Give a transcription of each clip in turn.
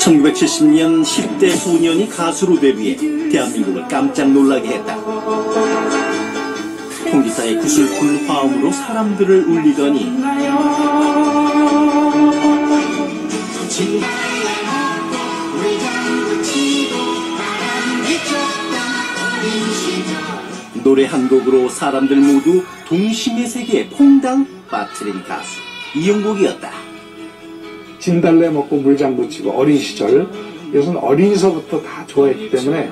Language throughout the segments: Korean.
1970년 10대 소년이 가수로 데뷔해 대한민국을 깜짝 놀라게 했다. 통기타의 구슬픈 화음으로 사람들을 울리더니 노래 한 곡으로 사람들 모두 동심의 세계에 퐁당 빠뜨린 가수 이용복이었다. 진달래 먹고 물장구 치고 어린 시절, 이것은 어린이서부터 다 좋아했기 때문에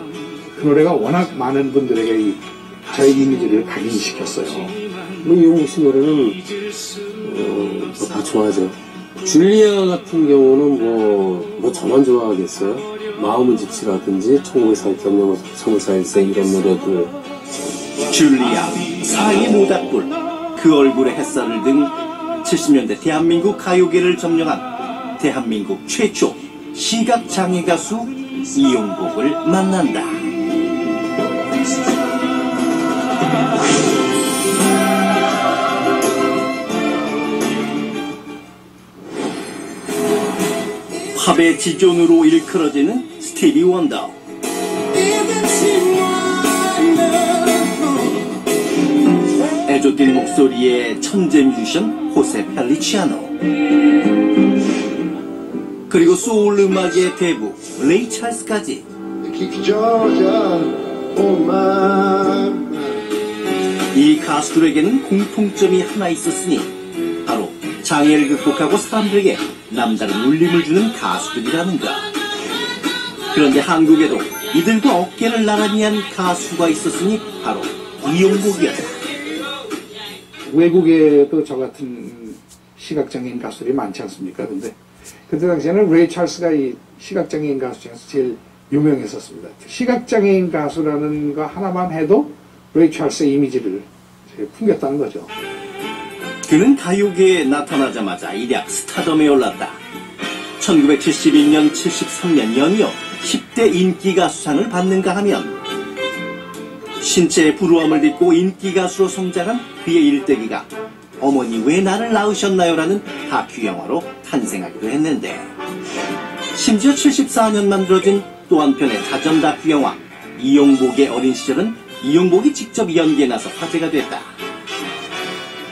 그 노래가 워낙 많은 분들에게 저의 이미지를 각인시켰어요. 이용복 씨 노래는 다 좋아하죠. 줄리아 같은 경우는 뭐 저만 좋아하겠어요. 마음은 집시라든지 1943년 3월4일생 이런 노래들. 줄리아, 사이 모닥불, 그 얼굴에 햇살을 등 70년대 대한민국 가요계를 점령한 대한민국 최초 시각장애 가수 이용복을 만난다. 팝의 지존으로 일컬어지는 스티비 원더. 애조띤 목소리의 천재 뮤지션 호세 펠리치아노, 그리고 소울 음악의 대부 레이 찰스까지. 이 가수들에게는 공통점이 하나 있었으니 바로 장애를 극복하고 사람들에게 남다른 울림을 주는 가수들이라는가. 그런데 한국에도 이들과 어깨를 나란히 한 가수가 있었으니 바로 이용복이었다. 외국에도 저 같은 시각장애인 가수들이 많지 않습니까? 근데 그때 당시에는 레이 찰스가 이 시각장애인 가수 중에서 제일 유명했었습니다. 시각장애인 가수라는 거 하나만 해도 레이 찰스의 이미지를 풍겼다는 거죠. 그는 가요계에 나타나자마자 일약 스타덤에 올랐다. 1971년, 73년 연이어 10대 인기가수상을 받는가 하면 신체의 불우함을 딛고 인기가수로 성장한 그의 일대기가 어머니 왜 나를 낳으셨나요? 라는 다큐 영화로 탄생하기도 했는데, 심지어 74년 만들어진 또 한편의 자전 다큐 영화 이용복의 어린 시절은 이용복이 직접 연기에 나서 화제가 됐다.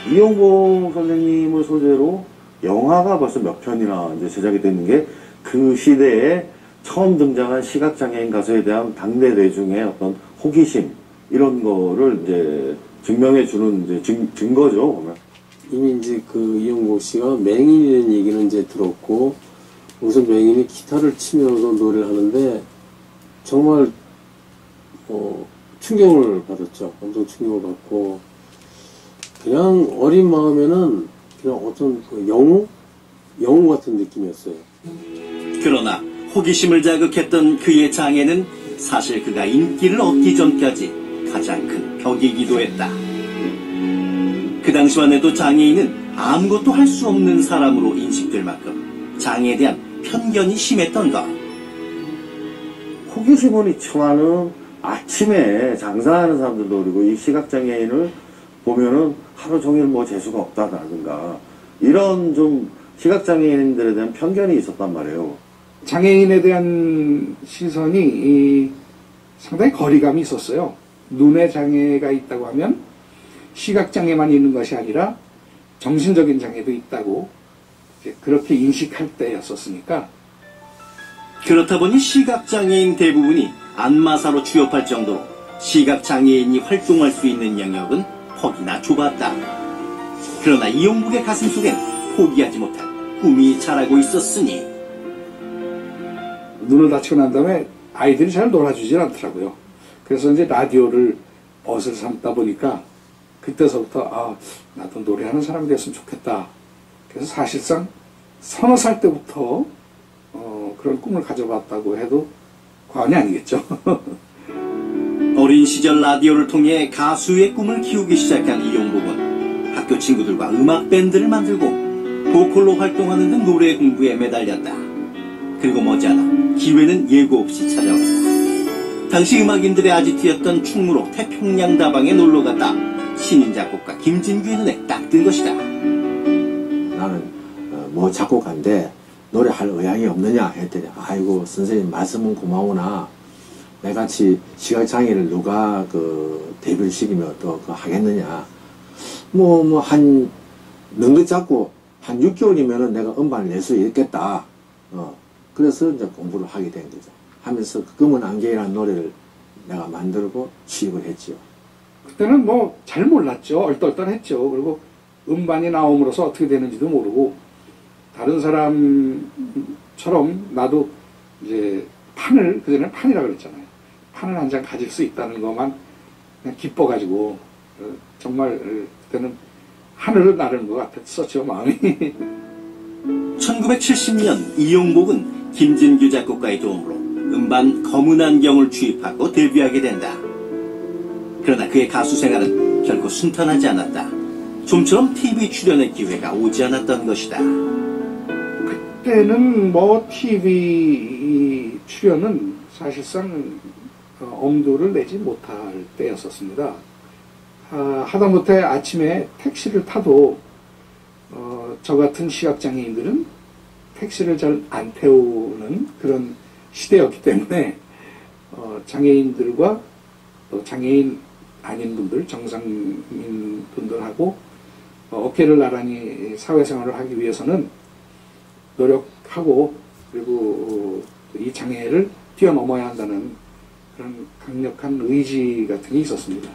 이용복 선생님을 소재로 영화가 벌써 몇 편이나 이제 제작이 되는 게 그 시대에 처음 등장한 시각장애인 가수에 대한 당대 대중의 어떤 호기심, 이런 거를 이제 증명해주는 이제 증거죠, 보면. 이미 이제 그 이용복 씨가 맹인이라는 얘기는 이제 들었고, 무슨 맹인이 기타를 치면서 노래를 하는데, 정말, 충격을 받았죠. 엄청 충격을 받고, 그냥 어린 마음에는 그냥 어떤 그 영웅 같은 느낌이었어요. 그러나 호기심을 자극했던 그의 장애는 사실 그가 인기를 얻기 전까지 가장 큰 벽이기도 했다. 그 당시만 해도 장애인은 아무것도 할 수 없는 사람으로 인식될 만큼 장애에 대한 편견이 심했던 것. 호기심은 있지만은 아침에 장사하는 사람들도, 그리고 이 시각장애인을 보면은 하루 종일 뭐 재수가 없다라든가 이런 좀 시각장애인들에 대한 편견이 있었단 말이에요. 장애인에 대한 시선이 상당히 거리감이 있었어요. 눈의 장애가 있다고 하면 시각장애만 있는 것이 아니라 정신적인 장애도 있다고 그렇게 인식할 때였었으니까. 그렇다 보니 시각장애인 대부분이 안마사로 취업할 정도로 시각장애인이 활동할 수 있는 영역은 퍽이나 좁았다. 그러나 이용복의 가슴 속엔 포기하지 못한 꿈이 자라고 있었으니. 눈을 다치고 난 다음에 아이들이 잘 놀아주질 않더라고요. 그래서 이제 라디오를 벗을 삼다 보니까 그때서부터 나도 노래하는 사람이 됐으면 좋겠다. 그래서 사실상 서너 살 때부터 그런 꿈을 가져봤다고 해도 과언이 아니겠죠. 어린 시절 라디오를 통해 가수의 꿈을 키우기 시작한 이용복은 학교 친구들과 음악 밴드를 만들고 보컬로 활동하는 등 노래 공부에 매달렸다. 그리고 머지않아 기회는 예고 없이 찾아왔다. 당시 음악인들의 아지트였던 충무로 태평양 다방에 놀러갔다 신인 작곡가 김진규의 눈에 딱 든 것이다. 나는 뭐 작곡가인데 노래할 의향이 없느냐 했더니 아이고 선생님 말씀은 고마우나 내같이 시각장애를 누가 그 데뷔를 시키면 또 그 하겠느냐 한 능력 잡고 한 6개월이면은 내가 음반을 낼 수 있겠다. 그래서 이제 공부를 하게 된 거죠. 하면서 검은 안개라는 노래를 내가 만들고 수입을 했지요. 그때는 뭐 잘 몰랐죠. 얼떨떨했죠. 그리고 음반이 나옴으로써 어떻게 되는지도 모르고 다른 사람처럼 나도 이제 판을 그전에는 판이라고 그랬잖아요. 판을 한 장 가질 수 있다는 것만 그냥 기뻐가지고 정말 그때는 하늘을 나르는 것 같았었죠, 마음이. 1970년 이용복은 김진규 작곡가의 도움으로 음반 검은 안경을 취입하고 데뷔하게 된다. 그러나 그의 가수 생활은 결코 순탄하지 않았다. 좀처럼 TV 출연의 기회가 오지 않았던 것이다. 그때는 뭐 TV 출연은 사실상 엄두를 내지 못할 때였었습니다. 하다못해 아침에 택시를 타도 저 같은 시각장애인들은 택시를 잘 안 태우는 그런 시대였기 때문에 장애인들과 또 장애인 아닌 분들, 정상인 분들하고 어깨를 나란히 사회생활을 하기 위해서는 노력하고 그리고 이 장애를 뛰어넘어야 한다는 그런 강력한 의지 같은 게 있었습니다.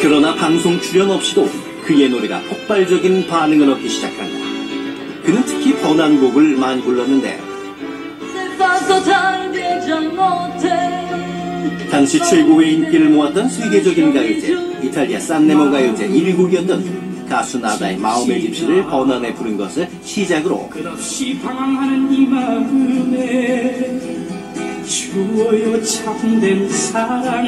그러나 방송 출연 없이도 그의 노래가 폭발적인 반응을 얻기 시작한다. 그는 특히 번안곡을 많이 불렀는데 당시 최고의 인기를 모았던 세계적인 가요제 이탈리아 산레모 가요제 1위곡이었던 가수 나다의 마음의 집시를 번안해 부른 것을 시작으로 끝없이 방황하는 이 마음에 주어요 참된 사랑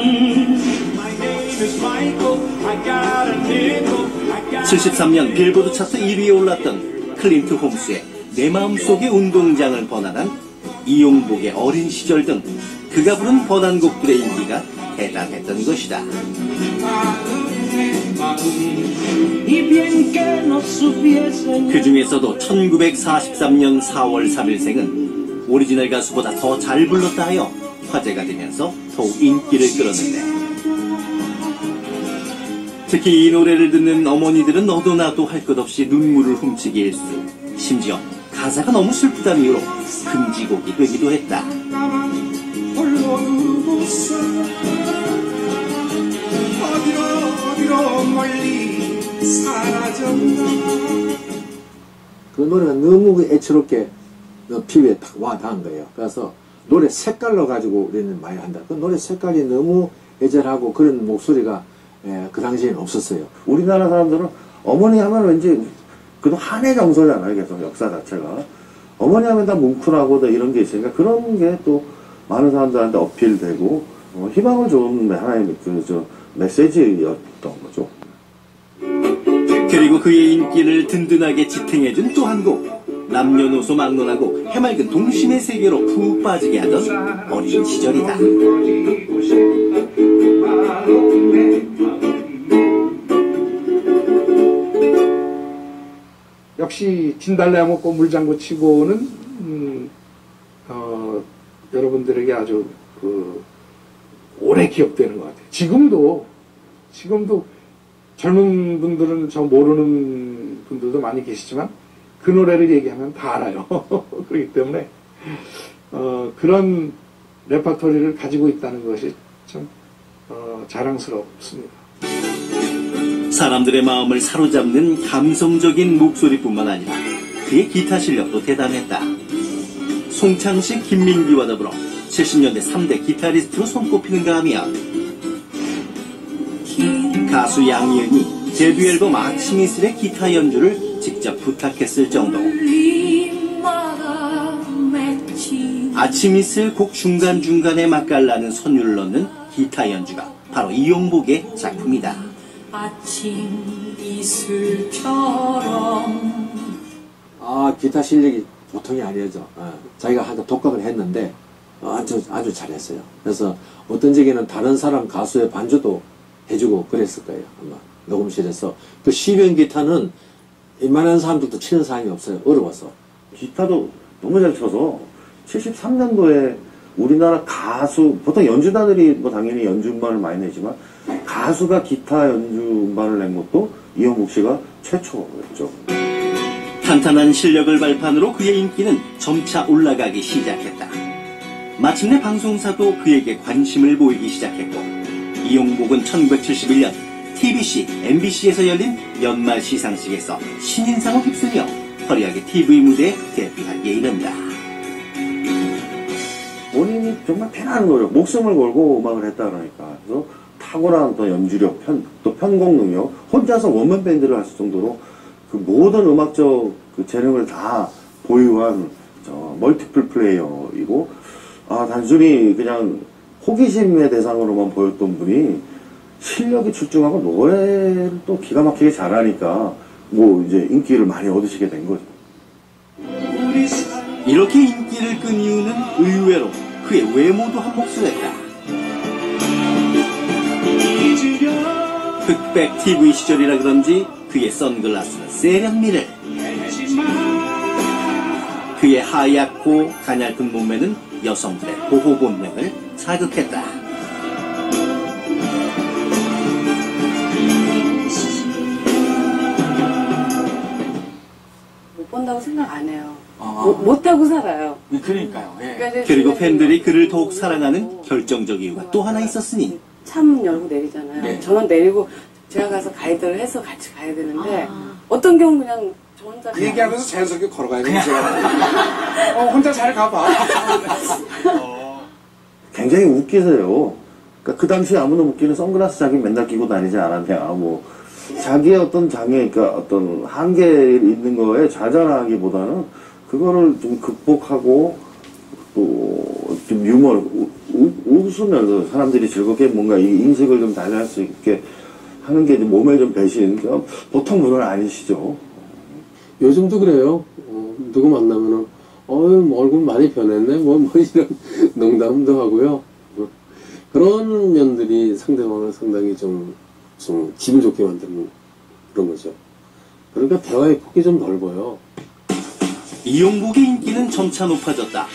73년 빌보드 차트 1위에 올랐던 클린트 홈스의 내 마음속의 운동장을 번안한 이용복의 어린 시절 등 그가 부른 번안곡들의 인기가 대단했던 것이다. 그 중에서도 1943년 4월 3일생은 오리지널 가수보다 더 잘 불렀다 하여 화제가 되면서 더욱 인기를 끌었는데 특히 이 노래를 듣는 어머니들은 너도 나도 할 것 없이 눈물을 훔치게 일쑤 심지어 가사가 너무 슬프다는 이유로 금지곡이 되기도 했다. 그 노래가 너무 애처롭게 피부에 딱 와 닿은 거예요. 그래서 노래 색깔로 가지고 우리는 많이 한다. 그 노래 색깔이 너무 애절하고 그런 목소리가 그 당시에는 없었어요. 우리나라 사람들은 어머니 하면 왠지 그도 한의 정서잖아요. 계속 역사 자체가 어머니 하면 다 뭉클하고 다 이런 게 있으니까 그런 게 또 많은 사람들한테 어필되고 희망을 주는 하나의 메시지였던 거죠. 그리고 그의 인기를 든든하게 지탱해준 또 한 곡 남녀노소 막론하고 해맑은 동심의 세계로 푹 빠지게 하던 어린 시절이다. 역시 진달래 먹고 물장구 치고는 여러분들에게 아주 오래 기억되는 것 같아요. 지금도 젊은 분들은 저 모르는 분들도 많이 계시지만 그 노래를 얘기하면 다 알아요. 그렇기 때문에 그런 레퍼토리를 가지고 있다는 것이 참 자랑스럽습니다. 사람들의 마음을 사로잡는 감성적인 목소리뿐만 아니라 그의 기타 실력도 대단했다. 송창식, 김민기와 더불어 70년대 3대 기타리스트로 손꼽히는가 하면 가수 양희은이 데뷔 앨범 아침이슬의 기타 연주를 직접 부탁했을 정도. 아침이슬 곡 중간중간에 맛깔나는 선율을 넣는 기타 연주가 바로 이용복의 작품이다. 아침 이슬처럼 기타 실력이 보통이 아니죠. 자기가 한번 독학을 했는데 아주 잘했어요. 그래서 어떤 적에는 다른 사람 가수의 반주도 해주고 그랬을 거예요. 아마 녹음실에서 그 시변 기타는 웬만한 사람들도 치는 사람이 없어요. 어려워서. 기타도 너무 잘 쳐서 73년도에 우리나라 가수, 보통 연주자들이 뭐 당연히 연주 음반을 많이 내지만 가수가 기타 연주 음반을 낸 것도 이영복 씨가 최초였죠. 탄탄한 실력을 발판으로 그의 인기는 점차 올라가기 시작했다. 마침내 방송사도 그에게 관심을 보이기 시작했고, 이용복은 1971년 TBC, MBC에서 열린 연말 시상식에서 신인상을 휩쓰며 화려하게 TV 무대에 데뷔하기에 이른다. 본인이 정말 대단한 노력, 목숨을 걸고 음악을 했다 그러니까. 그래서 탁월한 또 연주력, 또 편곡 능력, 혼자서 원맨 밴드를 할 정도로 그 모든 음악적 그 재능을 다 보유한 멀티플 플레이어이고, 단순히 그냥 호기심의 대상으로만 보였던 분이 실력이 출중하고 노래를 또 기가 막히게 잘하니까 뭐 이제 인기를 많이 얻으시게 된 거죠. 이렇게 인기를 끈 이유는 의외로 그의 외모도 한몫을 했다. 흑백 TV 시절이라 그런지 그의 선글라스는 세련미를, 그의 하얗고 가냘픈 몸매는 여성들의 보호 본능을 자극했다. 못 본다고 생각 안 해요. 못하고 살아요. 그러니까요. 예. 그러니까 그리고 팬들이 그를 더욱 사랑하는 결정적 이유가 또 하나 있었으니, 참 열고 내리잖아요. 네. 전원 내리고 제가 가서 가이드를 해서 같이 가야 되는데 어떤 경우 그냥 저 혼자 그 얘기하면서 자연스럽게 걸어가야 되는 제가 혼자 잘 가봐. 굉장히 웃기세요. 그러니까 그 당시에 아무도 웃기는 선글라스 자기 맨날 끼고 다니지 않았냐. 뭐 자기의 어떤 장애, 그러니까 어떤 한계에 있는 거에 좌절하기보다는 그거를 좀 극복하고 또 좀 유머를 웃으면서 사람들이 즐겁게 뭔가 이 인식을 좀 달리할 수 있게 하는 게 몸에 좀 배신. 보통 분은 아니시죠. 요즘도 그래요. 누구 만나면은 얼굴 많이 변했네. 뭐 이런 농담도 하고요. 그런 면들이 상대방을 상당히 좀 기분 좋게 만드는 그런 거죠. 그러니까 대화의 폭이 좀 넓어요. 이용복의 인기는 점차 높아졌다.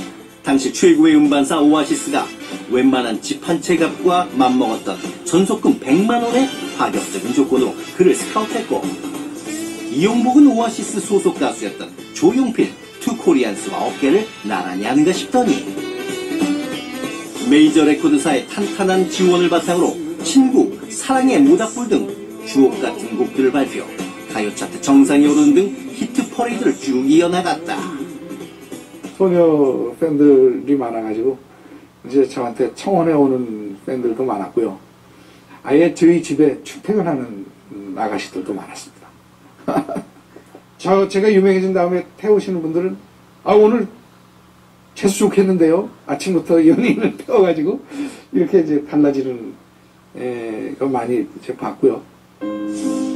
당시 최고의 음반사 오아시스가 웬만한 집 한 채 값과 맞먹었던 전속금 100만 원의 파격적인 조건으로 그를 스카우트했고, 이용복은 오아시스 소속 가수였던 조용필, 투코리안스와 어깨를 나란히 하는가 싶더니 메이저 레코드사의 탄탄한 지원을 바탕으로 친구, 사랑의 모닥불 등 주옥 같은 곡들을 발표, 가요 차트 정상에 오르는 등 히트 퍼레이드를 쭉 이어나갔다. 소녀 팬들이 많아가지고 이제 저한테 청원해 오는 팬들도 많았고요. 아예 저희 집에 출퇴근하는 아가씨들도 많았습니다. 제가 유명해진 다음에 태우시는 분들은 오늘 재수 좋겠는데요. 아침부터 연인을 태워가지고 이렇게 이제 달라지는 거 많이 제가 봤고요.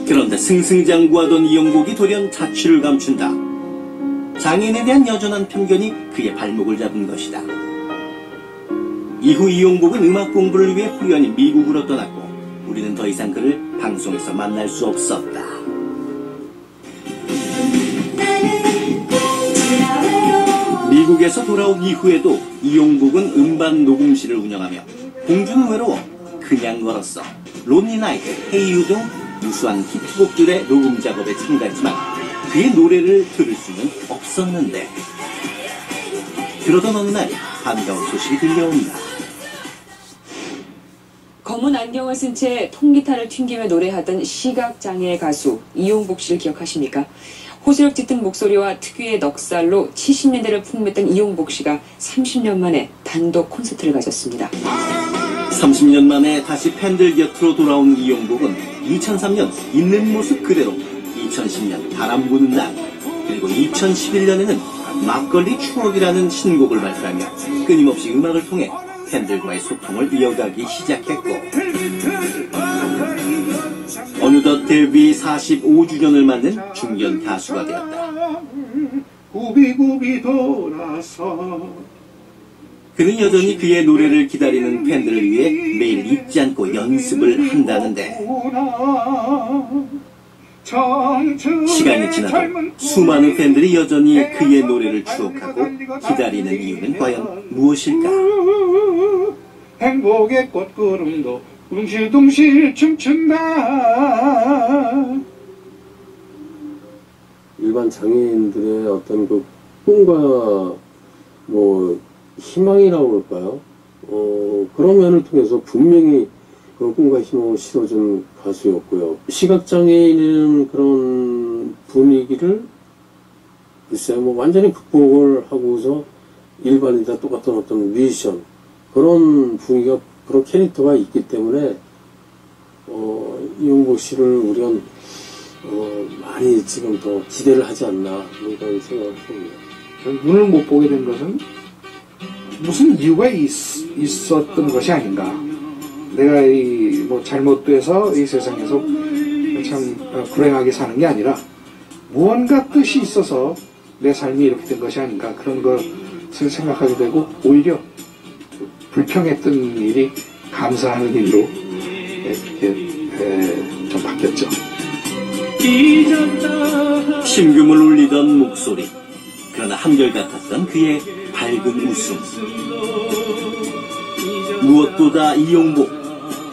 그런데 승승장구하던 이용복이 돌연 자취를 감춘다. 장애인에 대한 여전한 편견이 그의 발목을 잡은 것이다. 이후 이용복은 음악 공부를 위해 후연히 미국으로 떠났고, 우리는 더 이상 그를 방송에서 만날 수 없었다. 미국에서 돌아온 이후에도 이용복은 음반 녹음실을 운영하며 봉주는 외로워, 그냥 걸었어, 론리 나이트, 헤이유 등 유수한 히트곡들의 녹음 작업에 참가했지만 그의 노래를 들을 수는 없었는데, 그러던 어느 날 반가운 소식이 들려온다. 검은 안경을 쓴 채 통기타를 튕기며 노래하던 시각장애 가수 이용복 씨를 기억하십니까? 호소력 짙은 목소리와 특유의 넉살로 70년대를 풍미했던 이용복 씨가 30년 만에 단독 콘서트를 가졌습니다. 30년 만에 다시 팬들 곁으로 돌아온 이용복은 2003년 있는 모습 그대로, 2010년 바람 부는 날, 그리고 2011년에는 막걸리 추억이라는 신곡을 발표하며 끊임없이 음악을 통해 팬들과의 소통을 이어가기 시작했고, 어느덧 데뷔 45주년을 맞는 중견 가수가 되었다. 구비구비 돌아서 그는 여전히 그의 노래를 기다리는 팬들을 위해 매일 잊지 않고 연습을 한다는데, 시간이 지나도 수많은 팬들이 여전히 그의 노래를 추억하고 기다리는 이유는 과연 무엇일까? 행복의 꽃구름도 둥실둥실 춤춘다. 일반 장애인들의 어떤 그 꿈과 뭐 희망이라고 할까요? 그런 면을 통해서 분명히 그런 꿈과 희망을 실어준 가수였고요. 시각장애인은 그런 분위기를 글쎄요, 뭐 완전히 극복을 하고서 일반인과 똑같은 어떤 뮤지션 그런 분위기가 그런 캐릭터가 있기 때문에 이용복 씨를 우리는 많이 지금 더 기대를 하지 않나 그런 생각을 합니다. 눈을 못 보게 된 것은 무슨 이유가 있었던 것이 아닌가. 내가 뭐 잘못돼서 이 세상에서 참 불행하게 사는 게 아니라 무언가 뜻이 있어서 내 삶이 이렇게 된 것이 아닌가 그런 것을 생각하게 되고 오히려 불평했던 일이 감사하는 일로 이렇게 좀 바뀌었죠. 심금을 울리던 목소리, 그러나 한결같았던 그의 밝은 웃음. 무엇보다 이용복,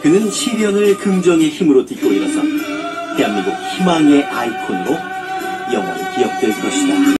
그는 시련을 긍정의 힘으로 딛고 일어서 대한민국 희망의 아이콘으로 영원히 기억될 것이다.